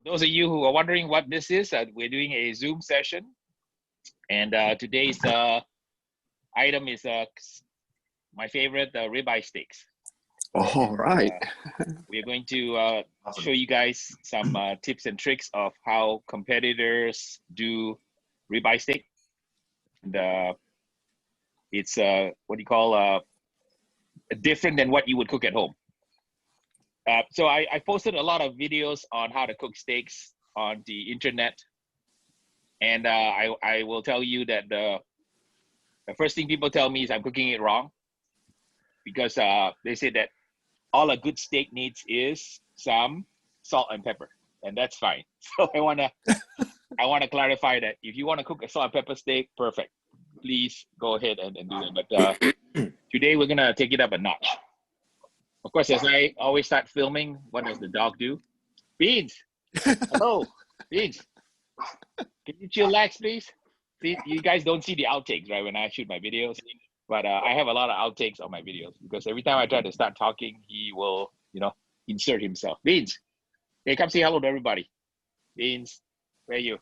those of you who are wondering what this is, we're doing a Zoom session, and today's item is my favorite ribeye steaks. All right. We're going to Awesome. show you guys some tips and tricks of how competitors do ribeye steak. And it's what do you call different than what you would cook at home. So I posted a lot of videos on how to cook steaks on the internet, and I will tell you that the first thing people tell me is I'm cooking it wrong, because they say that all a good steak needs is some salt and pepper, and that's fine. So I wanna clarify that if you want to cook a salt and pepper steak, perfect. Please go ahead and do it. But today we're gonna take it up a notch. Of course, as I always start filming, what does the dog do? Beans! Hello, Beans. Can you chillax, please? See, you guys don't see the outtakes, right, when I shoot my videos. But I have a lot of outtakes on my videos, because every time I try to start talking, he will, insert himself. Beans, hey, come say hello to everybody. Beans, where are you?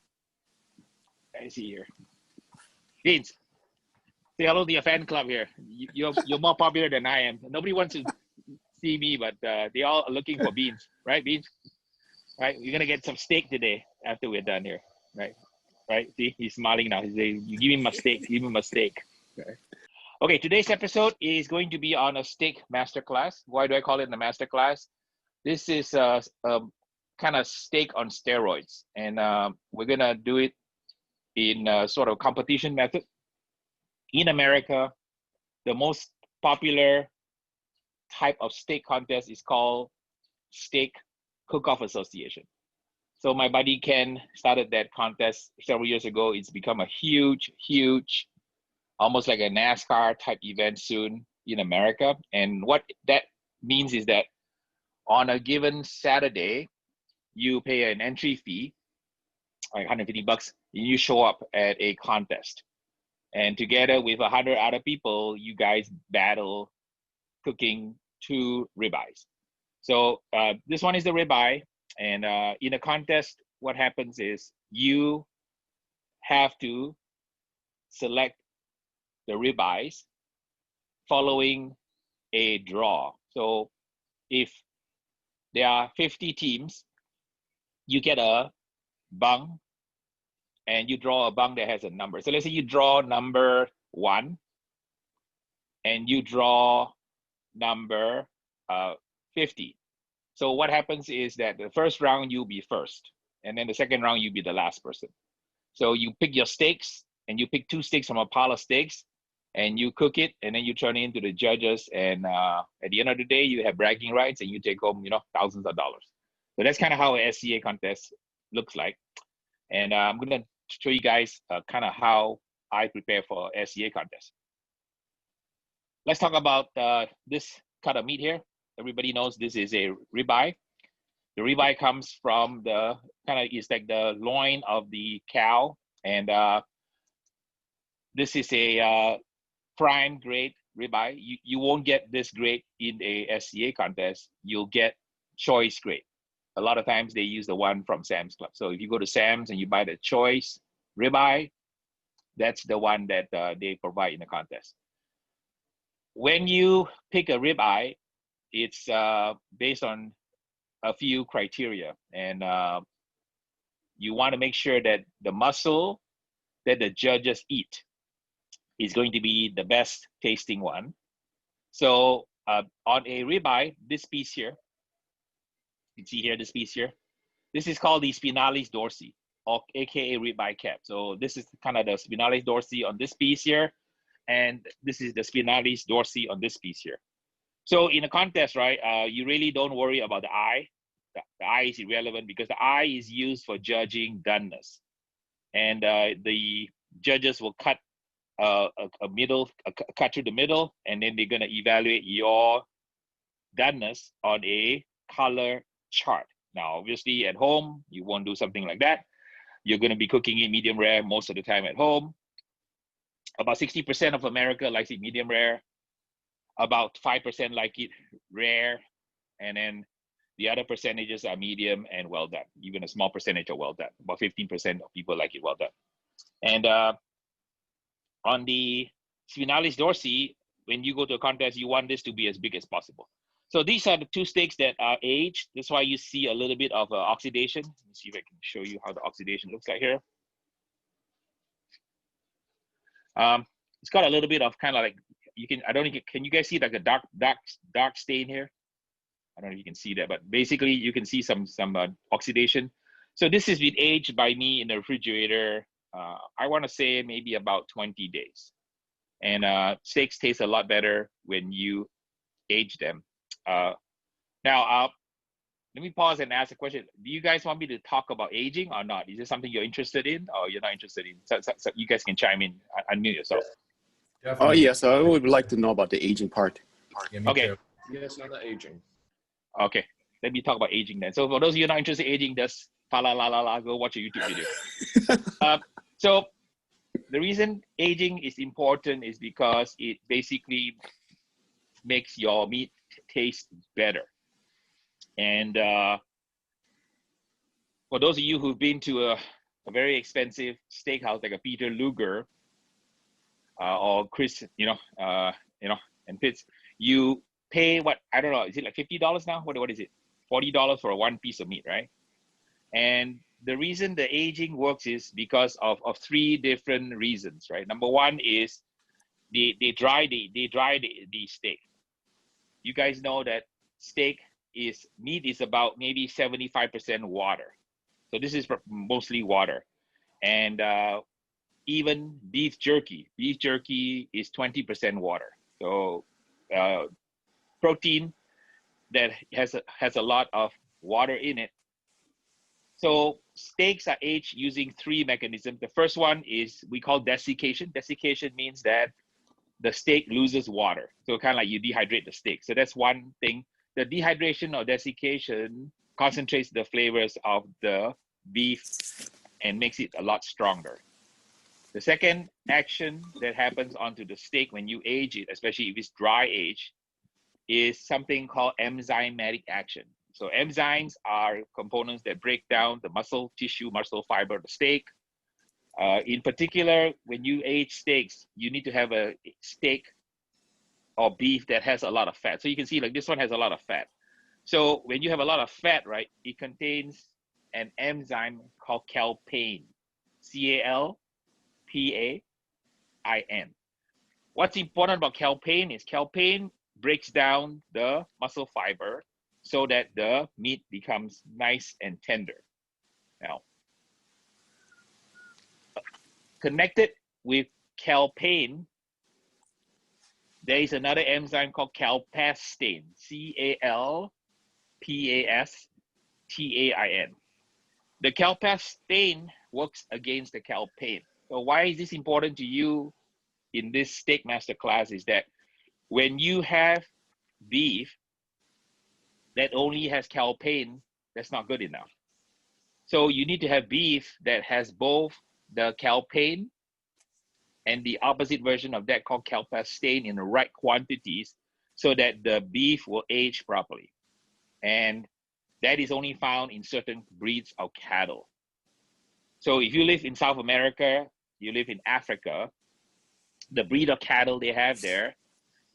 I see here. Beans, say hello to your fan club here. You're more popular than I am. Nobody wants to see me, but they all are looking for Beans, right, Beans? Right, you're gonna get some steak today after we're done here, right? Right, see, he's smiling now. He's saying, you give him a steak, give him a steak. Okay, today's episode is going to be on a steak masterclass. Why do I call it a masterclass? This is a kind of steak on steroids, and we're gonna do it in a sort of competition method. In America, the most popular type of steak contest is called Steak Cook-Off Association. So my buddy Ken started that contest several years ago. It's become a huge, almost like a NASCAR type event soon in America. And what that means is that on a given Saturday, you pay an entry fee, like $150, and you show up at a contest. And together with 100 other people, you guys battle cooking 2 ribeyes. So this one is the ribeye, and in a contest, what happens is you have to select the ribeyes following a draw. So if there are 50 teams, you get a bung, and you draw a bung that has a number. So let's say you draw number 1, and you draw number 50. So what happens is that the first round you'll be first, and then the second round you'll be the last person. So you pick your steaks, and you pick 2 steaks from a pile of steaks, and you cook it, and then you turn it into the judges, and at the end of the day you have bragging rights, and you take home thousands of dollars. So that's kind of how an SCA contest looks like, and I'm gonna show you guys kind of how I prepare for SCA contest. Let's talk about this cut of meat here. Everybody knows this is a ribeye. The ribeye comes from it's like the loin of the cow, and this is a prime grade ribeye. You won't get this grade in a SCA contest. You'll get choice grade. A lot of times they use the one from Sam's Club. So if you go to Sam's and you buy the choice ribeye, that's the one that they provide in the contest. When you pick a ribeye, it's based on a few criteria, and you want to make sure that the muscle that the judges eat is going to be the best tasting one. So on a ribeye, this piece here, you can see here, this piece here, this is called the spinalis dorsi, or aka ribeye cap. So this is kind of the spinalis dorsi on this piece here, and this is the spinalis dorsi on this piece here. So in a contest, right, you really don't worry about the eye. The eye is irrelevant, because the eye is used for judging doneness. And the judges will cut a cut through the middle, and then they're gonna evaluate your doneness on a color chart. Now, obviously at home, you won't do something like that. You're gonna be cooking it medium rare most of the time at home. About 60% of America likes it medium rare. About 5% like it rare, and then The other percentages are medium and well done. Even a small percentage are well done. About 15% of people like it well done. And on the Spinalis dorsi, when you go to a contest, you want this to be as big as possible. So these are the two steaks that are aged. That's why you see a little bit of oxidation. Let me see if I can show you how the oxidation looks like here. It's got a little bit of kind of like, you can, I don't know, can you guys see like a dark stain here? I don't know if you can see that, but basically you can see some oxidation. So this has been aged by me in the refrigerator. I want to say maybe about 20 days. And steaks taste a lot better when you age them. Now, let me pause and ask a question. Do you guys want me to talk about aging or not? Is this something you're interested in or you're not interested in? So you guys can chime in, unmute yourself. Oh, yes, I would like to know about the aging part. Yeah, me Okay. too. Yes, on the aging. Okay, let me talk about aging then. So for those of you not interested in aging, just fa la la la la, go watch a YouTube video. So the reason aging is important is because it basically makes your meat taste better. And for those of you who've been to a very expensive steakhouse like a Peter Luger or Chris, and Pitts, you pay what, I don't know, is it like $50 now? What is it? $40 for one piece of meat, right? And the reason the aging works is because of three different reasons, right? Number one is they dry the steak. You guys know that meat is about maybe 75% water. So this is mostly water. And even beef jerky is 20% water. So protein that has a lot of water in it. So steaks are aged using three mechanisms. The first one is we call desiccation. Desiccation means that the steak loses water. So kind of like you dehydrate the steak. So that's one thing. The dehydration or desiccation concentrates the flavors of the beef and makes it a lot stronger. The second action that happens onto the steak when you age it, especially if it's dry aged, is something called enzymatic action. So enzymes are components that break down the muscle tissue, muscle fiber of the steak. In particular, when you age steaks, you need to have a steak or beef that has a lot of fat. So you can see like this one has a lot of fat. So when you have a lot of fat, right, it contains an enzyme called calpain, C-A-L-P-A-I-N. What's important about calpain is calpain breaks down the muscle fiber so that the meat becomes nice and tender. Now, connected with calpain, there is another enzyme called calpastain, C-A-L-P-A-S-T-A-I-N. The calpastain works against the calpain. So why is this important to you in this steak masterclass is that when you have beef that only has calpain, that's not good enough. So you need to have beef that has both the calpain and the opposite version of that called calpastain in the right quantities so that the beef will age properly. And that is only found in certain breeds of cattle. So if you live in South America, you live in Africa, the breed of cattle they have there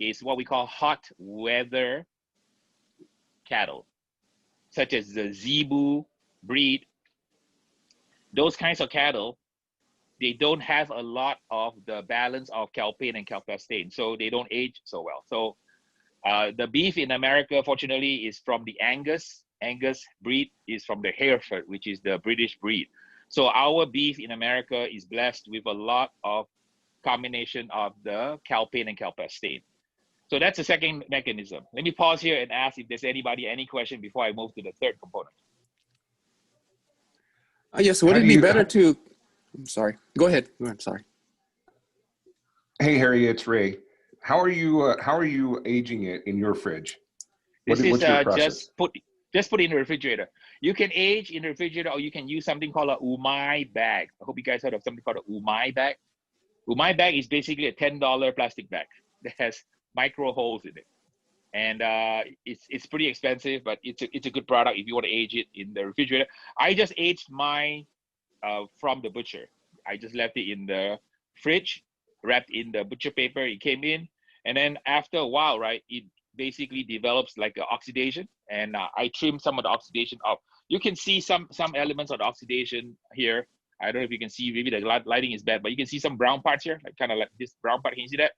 is what we call hot weather cattle, such as the Zebu breed. Those kinds of cattle, they don't have a lot of the balance of calpain and calpastain, so they don't age so well. So the beef in America, fortunately, is from the Angus. Angus breed is from the Hereford, which is the British breed. So our beef in America is blessed with a lot of combination of the calpain and calpastain. So that's the second mechanism. Let me pause here and ask if there's any question before I move to the third component. Yes, would it be better to, I'm sorry, go ahead. I'm sorry. Hey, Harry, it's Ray. How are you aging it in your fridge? This is what's your process? just put it in the refrigerator. You can age in the refrigerator, or you can use something called a umai bag. I hope you guys heard of something called a umai bag. Umai bag is basically a $10 plastic bag that has micro holes in it. and it's pretty expensive, but it's a good product if you want to age it in the refrigerator. I just aged mine from the butcher. I just left it in the fridge, wrapped in the butcher paper. It came in, and then after a while, right, it basically develops like an oxidation, and I trimmed some of the oxidation off. You can see some elements of the oxidation here. I don't know if you can see, maybe the lighting is bad, but you can see some brown parts here, like kind of like this brown part. Can you see that?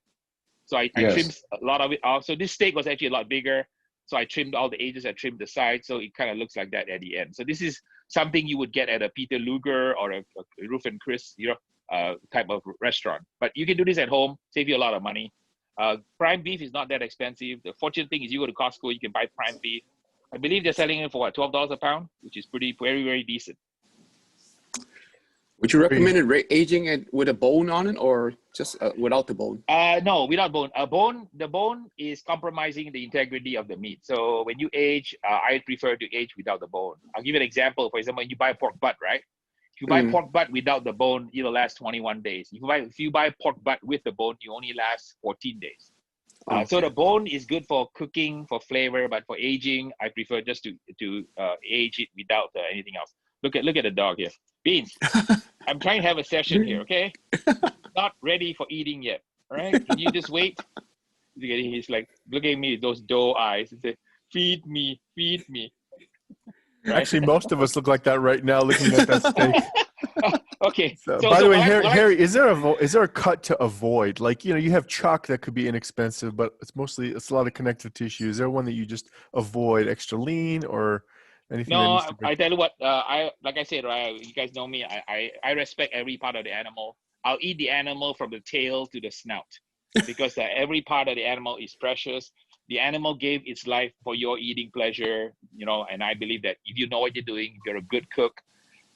So I Yes. trimmed a lot of it off. So this steak was actually a lot bigger. So I trimmed all the edges, I trimmed the sides, so it kind of looks like that at the end. So this is something you would get at a Peter Luger or a Roof and Chris, type of restaurant. But you can do this at home, save you a lot of money. Prime beef is not that expensive. The fortunate thing is you go to Costco, you can buy prime beef. I believe they're selling it for what, $12 a pound, which is very, very decent. Would you recommend it aging it with a bone on it or just without the bone? No, without bone. The bone is compromising the integrity of the meat. So when you age, I prefer to age without the bone. I'll give you an example. For example, when you buy pork butt, right? If you buy pork butt without the bone, it'll last 21 days. If you buy pork butt with the bone, you only last 14 days. So the bone is good for cooking, for flavor, but for aging, I prefer just to age it without anything else. Look at the dog here. Beans, I'm trying to have a session here, okay? Not ready for eating yet, all right? Can you just wait? He's like, look at me with those doe eyes and say, feed me, feed me. Right? Actually, most of us look like that right now looking at that steak. Okay. So, by the way, Harry, is there a cut to avoid? Like, you have chuck that could be inexpensive, but it's a lot of connective tissue. Is there one that you just avoid, extra lean or anything? No, I tell you what, like I said, right, you guys know me, I respect every part of the animal. I'll eat the animal from the tail to the snout because every part of the animal is precious. The animal gave its life for your eating pleasure, and I believe that if you know what you're doing, if you're a good cook,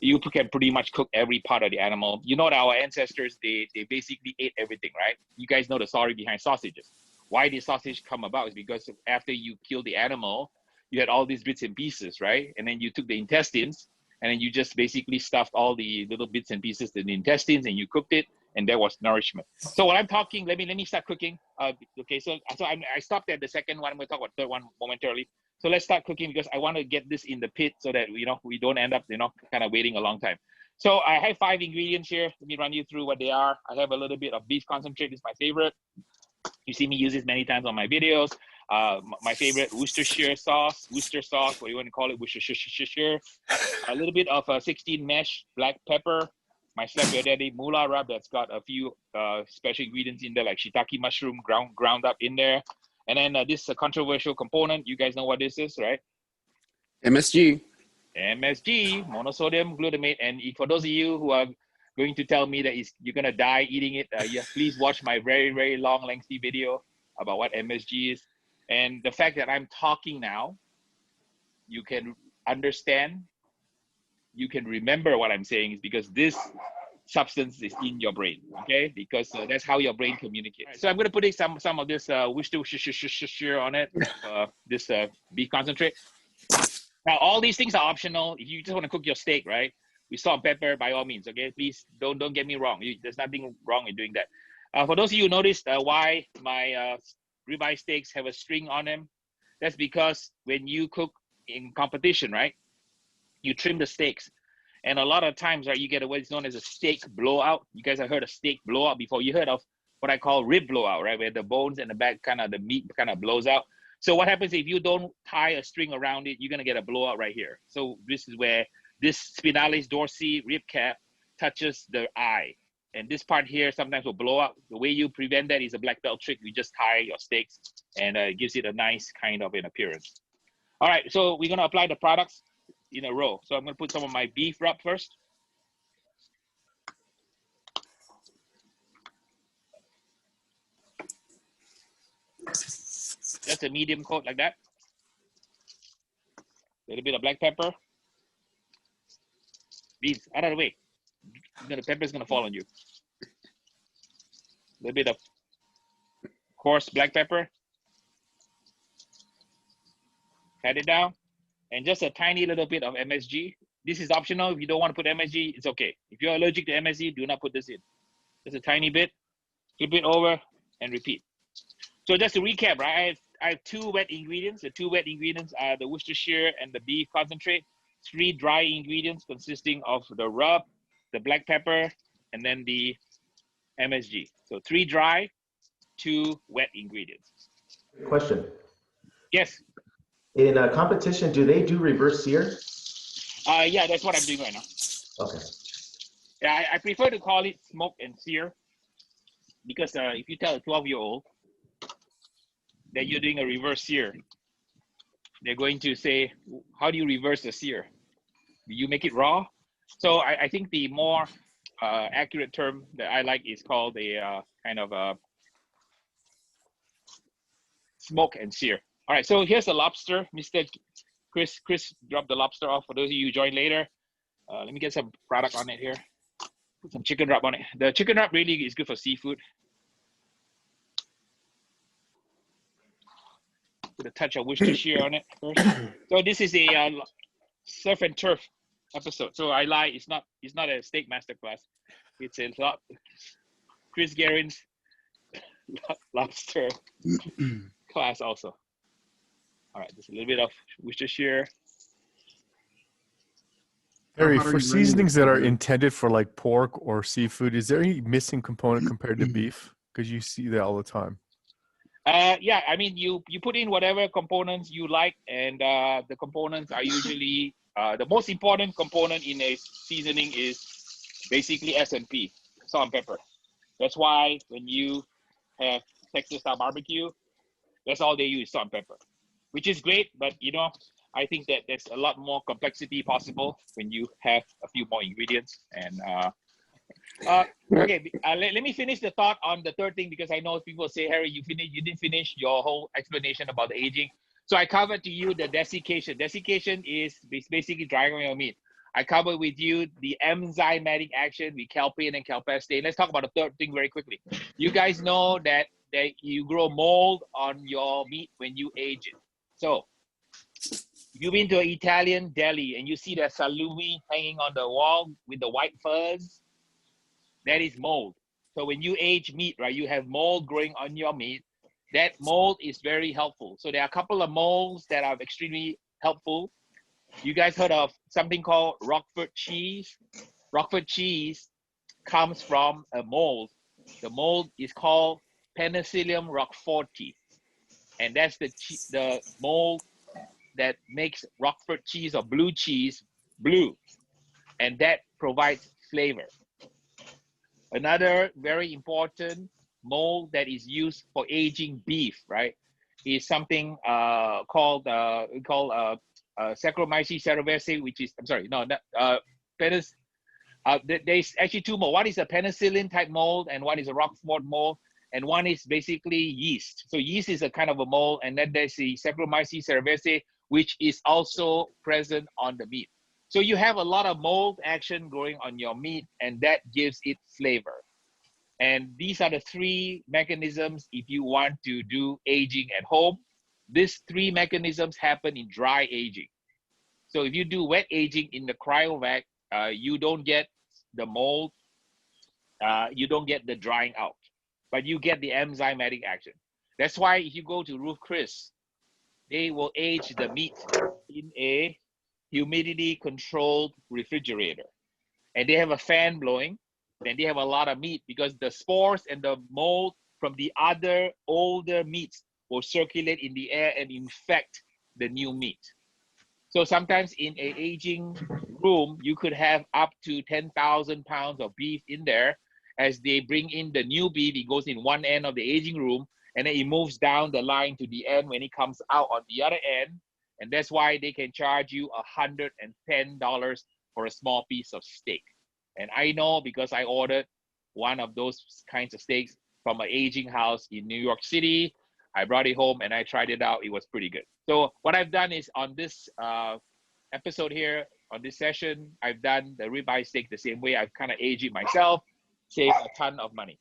you can pretty much cook every part of the animal. You know that our ancestors, they basically ate everything, right? You guys know the story behind sausages. Why did sausage come about is because after you kill the animal, you had all these bits and pieces, right? And then you took the intestines and then you just basically stuffed all the little bits and pieces in the intestines and you cooked it, and there was nourishment. So while I'm talking, let me start cooking. Okay, so I stopped at the second one. I'm going to talk about the third one momentarily. So let's start cooking because I want to get this in the pit so that we don't end up kind of waiting a long time. So I have 5 ingredients here. Let me run you through what they are. I have a little bit of beef concentrate. This is my favorite. You see me use this many times on my videos. My favorite Worcestershire sauce, what you want to call it, Worcestershire. A little bit of 16 mesh black pepper. My Slap Your Daddy moolah rub that's got a few special ingredients in there like shiitake mushroom ground up in there. And then this is a controversial component. You guys know what this is, right? MSG, monosodium glutamate. And for those of you who are going to tell me that you're going to die eating it, please watch my very, very long, lengthy video about what MSG is. And the fact that I'm talking now, you can understand, you can remember what I'm saying is because this substance is in your brain, okay? Because that's how your brain communicates. So I'm going to put some of this Worcestershire on it, this beef concentrate. Now, all these things are optional. If you just want to cook your steak, right? With salt and pepper, by all means, okay? Please don't get me wrong. There's nothing wrong in doing that. For those of you who noticed why my ribeye steaks have a string on them, that's because when you cook in competition, right? You trim the steaks. And a lot of times, right, you get what's known as a steak blowout. You guys have heard of steak blowout before. You heard of what I call rib blowout, right? Where the bones and the back, the meat kind of blows out. So what happens if you don't tie a string around it, you're going to get a blowout right here. So this is where this spinalis dorsi rib cap touches the eye. And this part here sometimes will blow up. The way you prevent that is a black belt trick. You just tie your steaks and it gives it a nice kind of an appearance. All right, so we're going to apply the products in a row. So I'm going to put some of my beef rub first. Just a medium coat like that. A little bit of black pepper. Beans, out of the way. The pepper's going to fall on you. A little bit of coarse black pepper. Pat it down. And just a tiny little bit of MSG. This is optional. If you don't want to put MSG, it's okay. If you're allergic to MSG, do not put this in. Just a tiny bit. Flip it over and repeat. So just to recap, right? I have 2 wet ingredients. The 2 wet ingredients are the Worcestershire and the beef concentrate. 3 dry ingredients consisting of the rub, the black pepper, and then the MSG. So 3 dry, 2 wet ingredients. Question. Yes. In a competition, do they do reverse sear? Yeah, that's what I'm doing right now. Okay. Yeah, I prefer to call it smoke and sear because if you tell a 12-year-old that you're doing a reverse sear, they're going to say, how do you reverse the sear? Do you make it raw? So I think the more accurate term that I like is called a kind of a smoke and sear. All right, so here's the lobster. Mr. Chris dropped the lobster off for those of you who join later. Let me get some product on it here. Put some chicken wrap on it. The chicken wrap really is good for seafood. Put a touch of Worcestershire on it first. So this is a surf and turf episode. So I lie, it's not a steak masterclass. It's a Chris Guerin's lobster class also. All right, just a little bit of Worcestershire. Harry, for seasonings that are intended for like pork or seafood, is there any missing component compared to beef? Because you see that all the time. Yeah, I mean, you put in whatever components you like, and the components are usually the most important component in a seasoning is basically S&P, salt and pepper. That's why when you have Texas style barbecue, that's all they use, salt and pepper, which is great. But you know, I think that there's a lot more complexity possible when you have a few more ingredients. And okay, let me finish the thought on the third thing, because I know people say, Harry, you didn't finish your whole explanation about the aging. So I covered to you the desiccation. Desiccation is basically drying on your meat. I covered with you the enzymatic action with kelpin and kelpastane. Let's talk about the third thing very quickly. You guys know that you grow mold on your meat when you age it. So if you've been to an Italian deli and you see that salumi hanging on the wall with the white fuzz, that is mold. So when you age meat, right, you have mold growing on your meat. That mold is very helpful. So there are a couple of molds that are extremely helpful. You guys heard of something called Roquefort cheese? Roquefort cheese comes from a mold. The mold is called Penicillium roqueforti. And that's the mold that makes Roquefort cheese or blue cheese blue. And that provides flavor. Another very important mold that is used for aging beef, right, is something called Saccharomyces cerevisiae, which is, I'm sorry, no, there's actually 2 mold. One is a penicillin type mold, and one is a Roquefort mold, and one is basically yeast. So yeast is a kind of a mold, and then there's the Saccharomyces cerevisiae, which is also present on the meat. So you have a lot of mold action growing on your meat, and that gives it flavor. And these are the 3 mechanisms if you want to do aging at home. These 3 mechanisms happen in dry aging. So if you do wet aging in the cryovac, you don't get the mold, you don't get the drying out, but you get the enzymatic action. That's why if you go to Ruth Chris, they will age the meat in a humidity controlled refrigerator. And they have a fan blowing, and they have a lot of meat because the spores and the mold from the other older meats will circulate in the air and infect the new meat. So sometimes in an aging room, you could have up to 10,000 pounds of beef in there. As they bring in the new beef, it goes in one end of the aging room, and then it moves down the line to the end when it comes out on the other end. And that's why they can charge you $110 for a small piece of steak. And I know because I ordered one of those kinds of steaks from an aging house in New York City. I brought it home and I tried it out. It was pretty good. So what I've done is on this episode here, on this session, I've done the ribeye steak the same way. I've kind of aged it myself, saved a ton of money.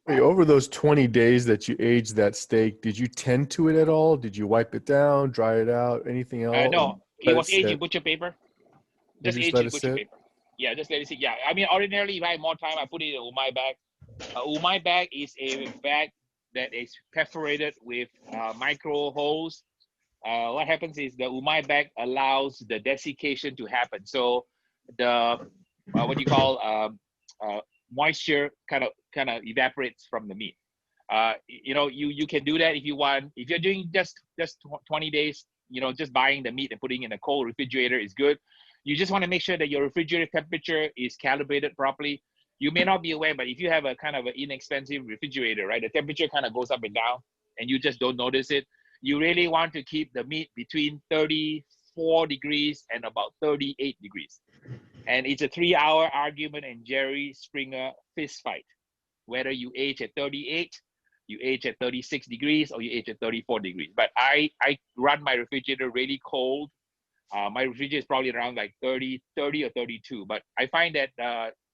Hey, over those 20 days that you aged that steak, did you tend to it at all? Did you wipe it down, dry it out, anything else? No, it was aged in butcher paper. Just aged in butcher paper. Yeah, just let it sit. Yeah, I mean, ordinarily, if I had more time, I put it in a umai bag. A umai bag is a bag that is perforated with micro holes, what happens is the umai bag allows the desiccation to happen. So the what you call moisture kind of evaporates from the meat. You know, you can do that if you want. If you're doing just 20 days, you know, just buying the meat and putting it in a cold refrigerator is good. You just want to make sure that your refrigerator temperature is calibrated properly. You may not be aware, but if you have a kind of an inexpensive refrigerator, right, the temperature kind of goes up and down and you just don't notice it. You really want to keep the meat between 34 degrees and about 38 degrees. And it's a 3-hour argument and Jerry Springer fist fight. Whether you age at 38, you age at 36 degrees, or you age at 34 degrees. But I run my refrigerator really cold. My refrigerator is probably around like 30 or 32. But I find that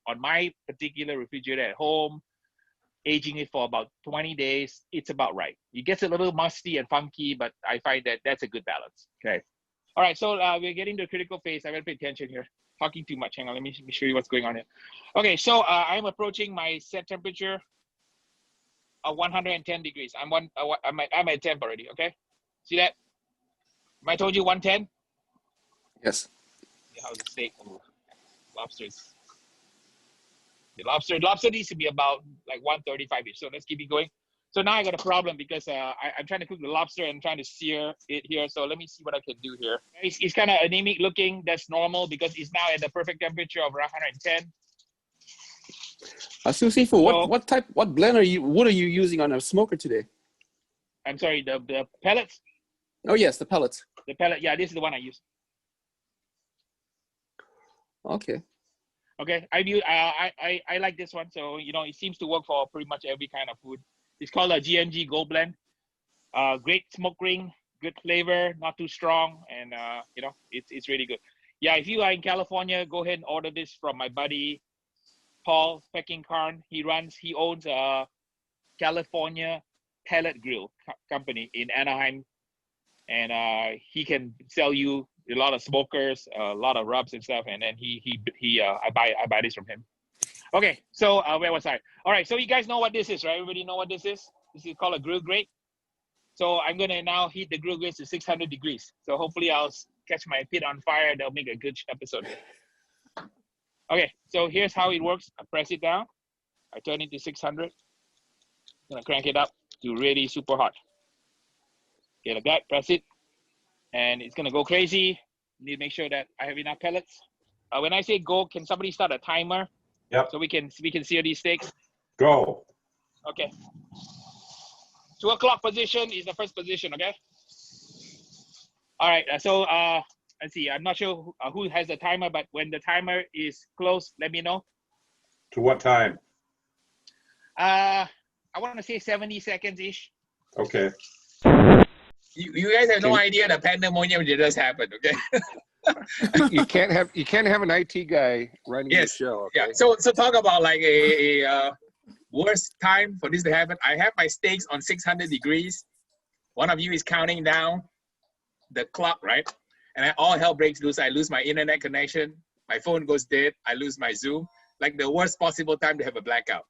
on my particular refrigerator at home, aging it for about 20 days, it's about right. It gets a little musty and funky, but I find that that's a good balance. Okay. All right, so we're getting to the critical phase. I gotta pay attention here. Talking too much. Hang on, let me show you what's going on here. Okay, so I'm approaching my set temperature of 110 degrees. I'm at temp already. Okay, see that? I told you 110. Yes. How's the steak? Lobsters. The lobster needs to be about like 135-ish. So let's keep it going. So now I got a problem because I'm trying to cook the lobster and trying to sear it here. So let me see what I can do here. It's kind of anemic looking. That's normal because it's now at the perfect temperature of 110. Sifu, what blender what are you using on a smoker today? I'm sorry, the pellets? Oh yes, the pellets. The pellet, yeah, this is the one I use. Okay. Okay, I like this one. So, you know, it seems to work for pretty much every kind of food. It's called a GNG Gold Blend. Great smoke ring, good flavor, not too strong, and you know, it's really good. Yeah, if you are in California, go ahead and order this from my buddy Paul Peckinkarn. He owns a California pellet grill company in Anaheim, and he can sell you a lot of smokers, a lot of rubs and stuff, and then I buy this from him. Okay, so where was I? All right, so you guys know what this is, right? Everybody know what this is? This is called a grill grate. So I'm gonna now heat the grill grate to 600 degrees. So hopefully I'll catch my pit on fire. They'll make a good episode. Okay, so here's how it works. I press it down. I turn it to 600. I'm gonna crank it up to really super hot. Okay, like that, press it. And it's gonna go crazy. Need to make sure that I have enough pellets. When I say go, can somebody start a timer? Yep. So we can sear these steaks. Go. Okay. 2 o'clock position is the first position. Okay. All right. So let's see. I'm not sure who has the timer, but when the timer is close, let me know. To what time? I want to say 70 seconds ish. Okay. You guys have no idea the pandemonium that just happened. Okay. You can't have an IT guy running the show. Okay? Yeah. So talk about like a worst time for this to happen. I have my steaks on 600 degrees. One of you is counting down the clock, right? And all hell breaks loose. I lose my internet connection. My phone goes dead. I lose my Zoom. Like the worst possible time to have a blackout.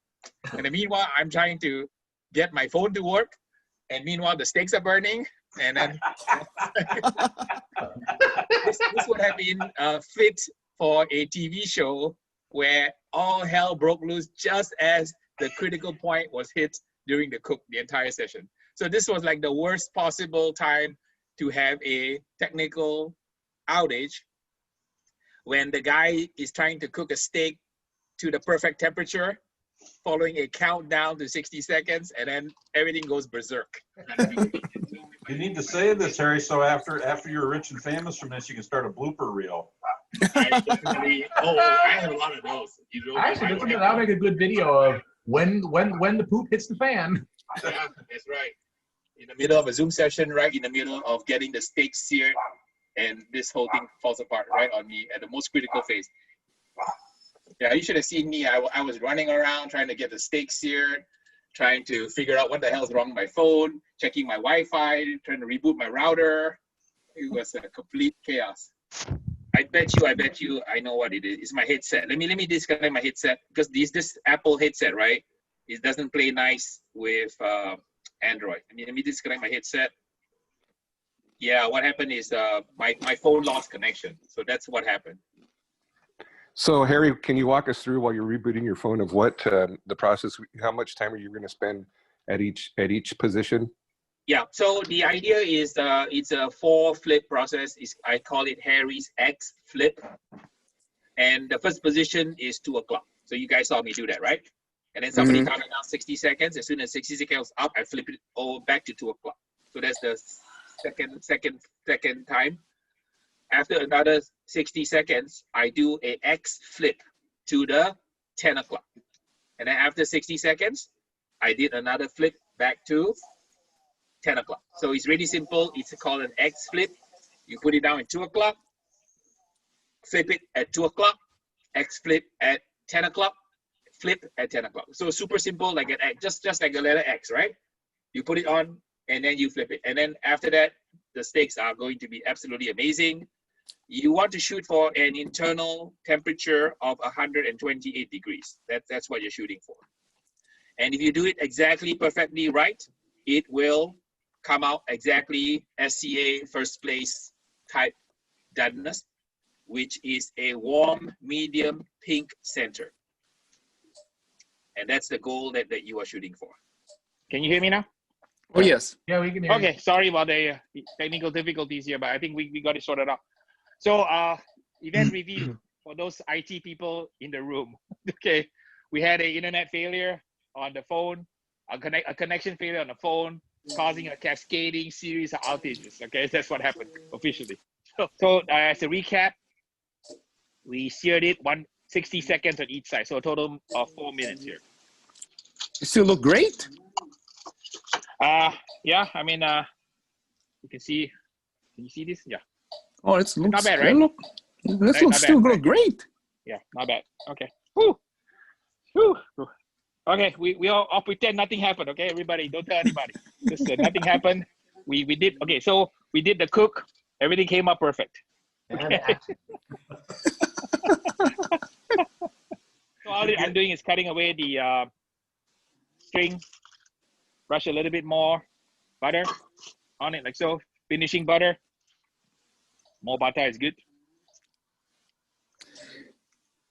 And meanwhile, I'm trying to get my phone to work. And meanwhile, the steaks are burning. And then this would have been fit for a TV show where all hell broke loose just as the critical point was hit during the entire session. So this was like the worst possible time to have a technical outage when the guy is trying to cook a steak to the perfect temperature, following a countdown to 60 seconds, and then everything goes berserk. You need to say this, Harry, so after you're rich and famous from this, you can start a blooper reel. I have a lot of those. Actually, that'll make a good video of when the poop hits the fan. Yeah, that's right. In the middle of a Zoom session, right in the middle of getting the steak seared, and this whole thing falls apart right on me at the most critical phase. Yeah, you should have seen me. I was running around trying to get the steak seared, trying to figure out what the hell's wrong with my phone, checking my Wi-Fi, trying to reboot my router. It was a complete chaos. I bet you I know what it is. It's my headset. Let me disconnect my headset because this Apple headset, right? It doesn't play nice with Android. Let me disconnect my headset. Yeah, what happened is my phone lost connection. So that's what happened. So Harry, can you walk us through while you're rebooting your phone of what the process, how much time are you going to spend at each position? Yeah, so the idea is it's a 4-flip process. I call it Harry's X flip. And the first position is 2 o'clock. So you guys saw me do that, right? And then somebody counted down 60 seconds. As soon as 60 seconds up, I flip it over back to 2 o'clock. So that's the second time. After another 60 seconds, I do a X flip to the 10 o'clock. And then after 60 seconds, I did another flip back to 10 o'clock. So it's really simple. It's called an X flip. You put it down at 2 o'clock, flip it at 2 o'clock, X flip at 10 o'clock, flip at 10 o'clock. So super simple, like an X, just like a letter X, right? You put it on and then you flip it. And then after that, the steaks are going to be absolutely amazing. You want to shoot for an internal temperature of 128 degrees. That's what you're shooting for. And if you do it exactly perfectly right, it will come out exactly SCA first place type doneness, which is a warm, medium, pink center. And that's the goal that you are shooting for. Can you hear me now? Oh, yes. Yeah, we can hear you. Okay, sorry about the technical difficulties here, but I think we got it sorted out. So event review for those IT people in the room. Okay, we had an internet failure on the phone, a connection failure on the phone, causing a cascading series of outages. Okay, that's what happened officially. So as a recap, we seared it 60 seconds on each side, so a total of 4 minutes here. It still look great. Yeah, I mean, you can see. Can you see this? Yeah. Oh, it looks not bad, right? This looks still look great. Yeah, not bad. Okay. Woo. Woo. Okay, I'll pretend nothing happened. Okay, everybody, don't tell anybody. Just nothing happened. We did. Okay, so we did the cook. Everything came up perfect. Okay. So all I'm doing is cutting away the string. Brush a little bit more butter on it, like so. Finishing butter. More butter is good.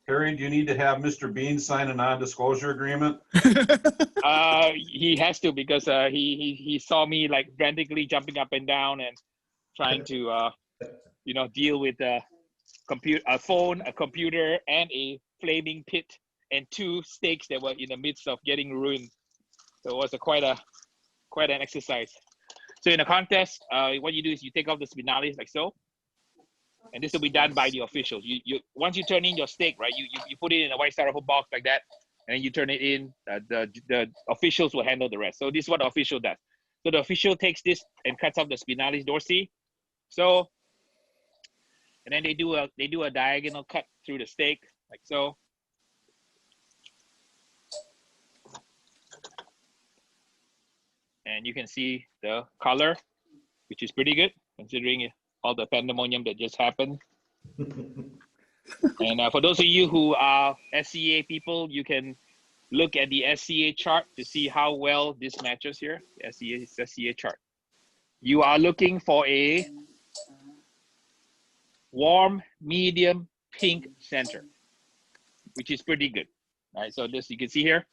Harry, do you need to have Mr. Bean sign a non-disclosure agreement? He has to, because he saw me like frantically jumping up and down and trying to deal with a phone, a computer, and a flaming pit, and 2 steaks that were in the midst of getting ruined. So it was quite an exercise. So in a contest, what you do is you take off the spinales like so, and this will be done by the officials. You once you turn in your steak, right? You put it in a white styrofoam box like that, and then you turn it in. The officials will handle the rest. So this is what the official does. So the official takes this and cuts off the spinalis dorsi. So, and then they do a diagonal cut through the steak like so. And you can see the color, which is pretty good considering all the pandemonium that just happened. And for those of you who are SCA people, you can look at the SCA chart to see how well this matches here. The SCA chart. You are looking for a warm, medium, pink center, which is pretty good. All right, so this you can see here.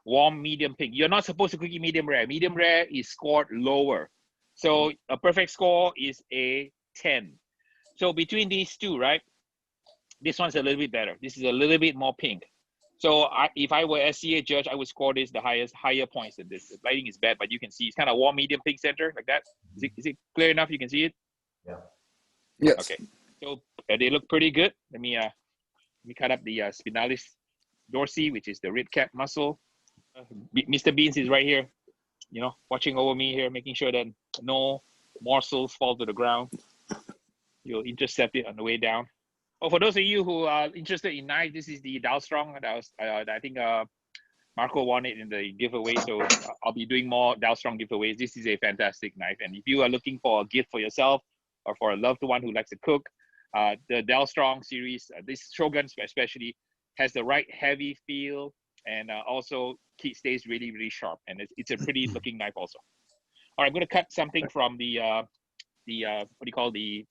Warm, medium, pink. You're not supposed to cook it medium rare. Medium rare is scored lower. So a perfect score is a 10. So between these two, right? This one's a little bit better. This is a little bit more pink. So if I were SCA judge, I would score this higher points than this. The lighting is bad, but you can see it's kind of warm, medium, pink center like that. Is it clear enough? You can see it? Yeah. Yes. Okay. So they look pretty good. Let me cut up the spinalis dorsi, which is the rib cap muscle. Mr. Beans is right here, watching over me here, making sure that no morsels fall to the ground. You'll intercept it on the way down. Oh, for those of you who are interested in knife, this is the Dalstrong. I think Marco won it in the giveaway, so I'll be doing more Dalstrong giveaways. This is a fantastic knife, and if you are looking for a gift for yourself or for a loved one who likes to cook, the Dalstrong series, this Shogun especially, has the right heavy feel, and also stays really, really sharp, and it's a pretty looking knife also. All right, I'm gonna cut something from the what do you call the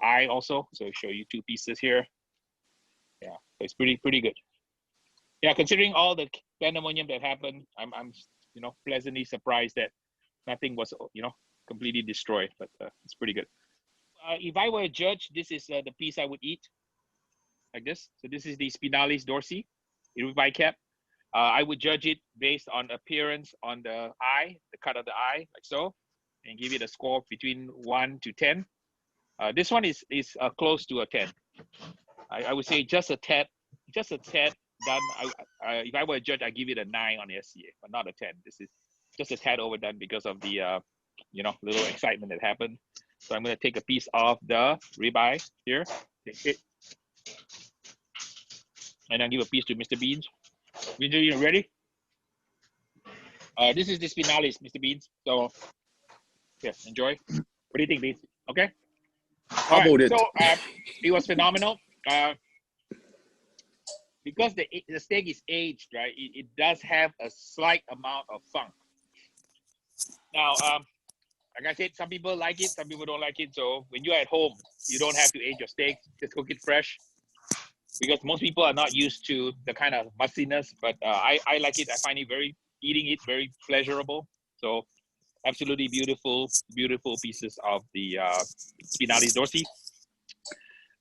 eye also. So show you 2 pieces here. Yeah, so it's pretty good. Yeah, considering all the pandemonium that happened, I'm you know, pleasantly surprised that nothing was, you know, completely destroyed. But it's pretty good. If I were a judge, this is the piece I would eat, like this. So this is the Spinalis dorsi, ribeye cap. I would judge it based on appearance on the eye, the cut of the eye, like so, and give it a score between 1 to 10. This one is close to a 10. I would say just a tad done. If I were a judge, I give it a 9 on the SCA, but not a 10. This is just a tad overdone because of the you know, little excitement that happened. So I'm gonna take a piece of the ribeye here, take it, and I'll give a piece to Mr. Beans. Mr. Beans, you ready? This is the Spinalis, Mr. Beans. So yeah, enjoy. What do you think, Beans? Okay. How about it? So it was phenomenal. Because the steak is aged, right? It does have a slight amount of funk. Now, like I said, some people like it, some people don't like it. So when you're at home, you don't have to age your steak. Just cook it fresh. Because most people are not used to the kind of mustiness, but I like it. I find it eating it very pleasurable. So absolutely beautiful pieces of the Spinalis dorsi.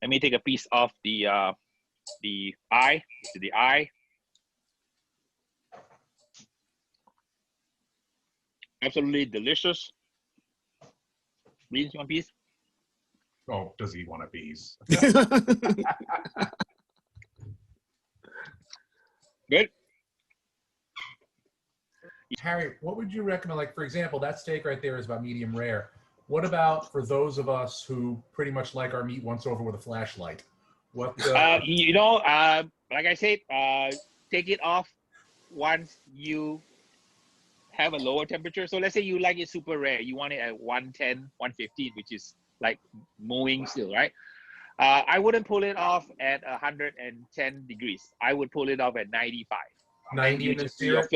Let me take a piece of the eye. This is the eye. Absolutely delicious. Beans, you want a piece? Oh, does he want a piece? Good. Harry, what would you recommend? Like, for example, that steak right there is about medium rare. What about for those of us who pretty much like our meat once over with a flashlight? What? You know, like I said, take it off once you have a lower temperature. So let's say you like it super rare. You want it at 110, 115, which is like mooing still, right? I wouldn't pull it off at 110 degrees. I would pull it off at 95. 90 in the sear?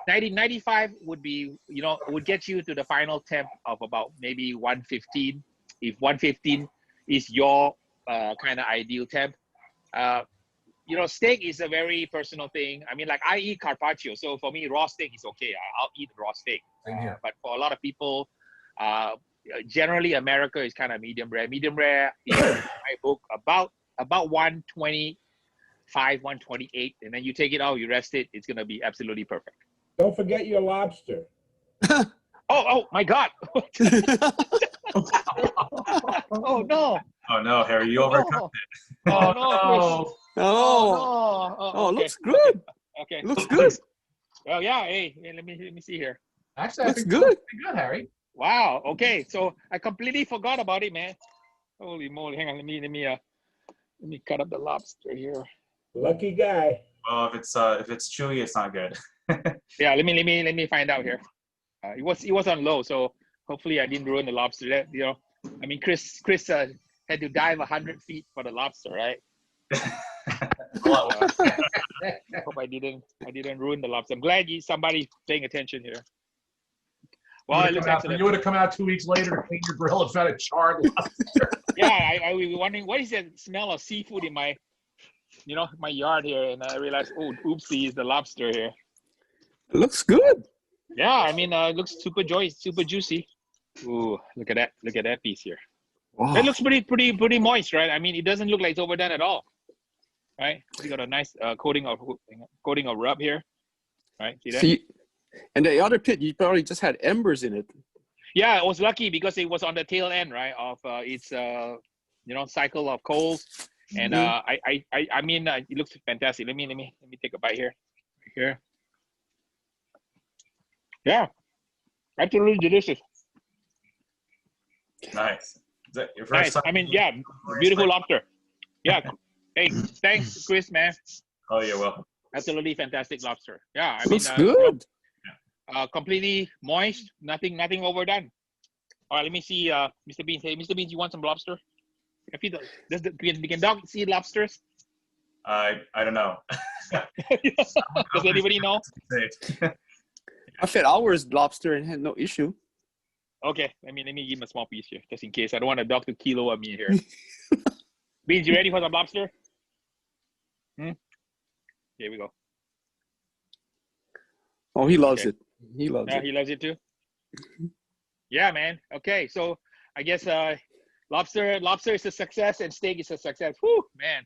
95 would be, you know, would get you to the final temp of about maybe 115. If 115 is your kind of ideal temp. You know, steak is a very personal thing. I mean, like I eat carpaccio, so for me, raw steak is okay. I'll eat raw steak. But for a lot of people, generally America is kind of medium rare. Medium rare is, in my book, about 125, 128, and then you take it out, you rest it, it's gonna be absolutely perfect. Don't forget your lobster. Oh my God! Oh no! Oh no, Harry, you overcooked it. Oh no! Oh, Okay. looks good. Okay. Looks good. Well, yeah. Hey, let me see here. Actually, I Looks think good. it's pretty good, Harry. Wow. Okay. So I completely forgot about it, man. Holy moly! Hang on. Let me cut up the lobster here. Lucky guy. Well, if it's chewy, it's not good. Yeah. Let me find out here. It was on low, so hopefully I didn't ruin the lobster. That, you know, I mean, Chris had to dive 100 feet for the lobster, right? I hope I didn't ruin the lobster. I'm glad somebody's paying attention here. Well, it looks excellent. You would have come out 2 weeks later to clean your grill and found a charred lobster. Yeah, I was wondering what is that smell of seafood in my, you know, my yard here, and I realized, oh, oopsie, is the lobster here. It looks good. Yeah, I mean, it looks super juicy. Ooh, look at that! Look at that piece here. Wow. It looks pretty moist, right? I mean, it doesn't look like it's overdone at all, right? You got a nice coating of rub here, right? See that? See, and the other pit, you probably just had embers in it. Yeah, I was lucky because it was on the tail end, right, of its you know, cycle of coals, and I mean, it looks fantastic. Let me take a bite here, here. Yeah, absolutely delicious. Nice. Is that your first time? I mean, yeah, beautiful lobster. Yeah. Hey, thanks, Chris, man. Oh, you're welcome. Absolutely fantastic lobster. Yeah, I Looks mean, good. Completely moist, nothing overdone. All right, let me see, Mr. Beans. Hey, Mr. Beans, you want some lobster? Can dog see lobsters? I don't know. Does anybody know? I fed ours lobster and had no issue. Okay, let me give him a small piece here, just in case. I don't want a dog to kilo on me here. Beans, you ready for some lobster? Here we go. Oh, he loves Okay. it. He loves Yeah, it. he loves it too. Yeah, man. Okay, so I guess lobster is a success and steak is a success. Whew, man.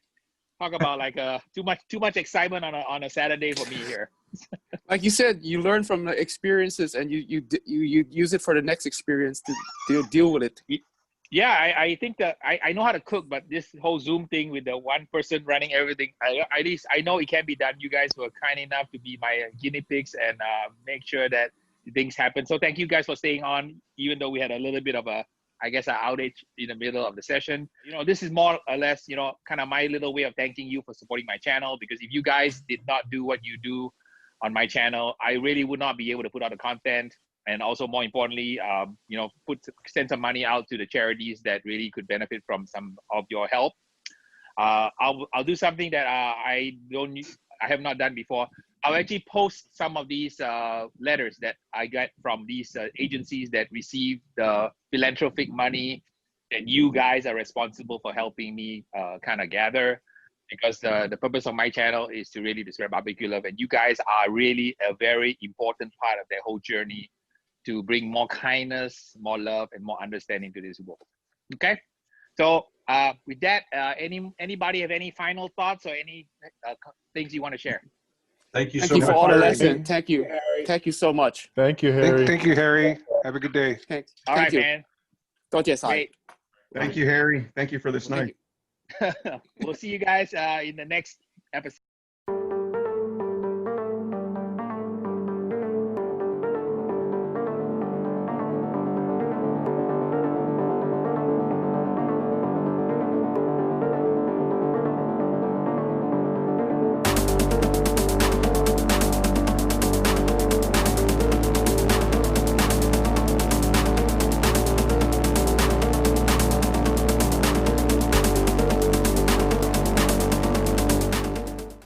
Talk about like too much excitement on a Saturday for me here. Like you said, you learn from the experiences, and you use it for the next experience to deal with it. Yeah, I think that I know how to cook, but this whole Zoom thing with the one person running everything, at least I know it can be done. You guys were kind enough to be my guinea pigs and make sure that things happen. So thank you guys for staying on, even though we had a little bit of an outage in the middle of the session. You know, this is more or less, you know, kind of my little way of thanking you for supporting my channel, because if you guys did not do what you do on my channel, I really would not be able to put out the content. And also, more importantly, you know, send some money out to the charities that really could benefit from some of your help. I'll do something that I have not done before. I'll actually post some of these letters that I got from these agencies that receive the philanthropic money that you guys are responsible for helping me kind of gather. Because the purpose of my channel is to really spread barbecue love, and you guys are really a very important part of that whole journey to bring more kindness, more love, and more understanding to this world. Okay, so with that, anybody have any final thoughts or any things you want to share? Thank you Thank so you much. for all the Harry. lesson. Thank you. Thank you so much. Thank you, Harry. Thank you, Harry. Have a good day. Thank All right, you. man. 多謝晒. Great. Thank you, Harry. Thank you for this Thank night. you. We'll see you guys in the next episode.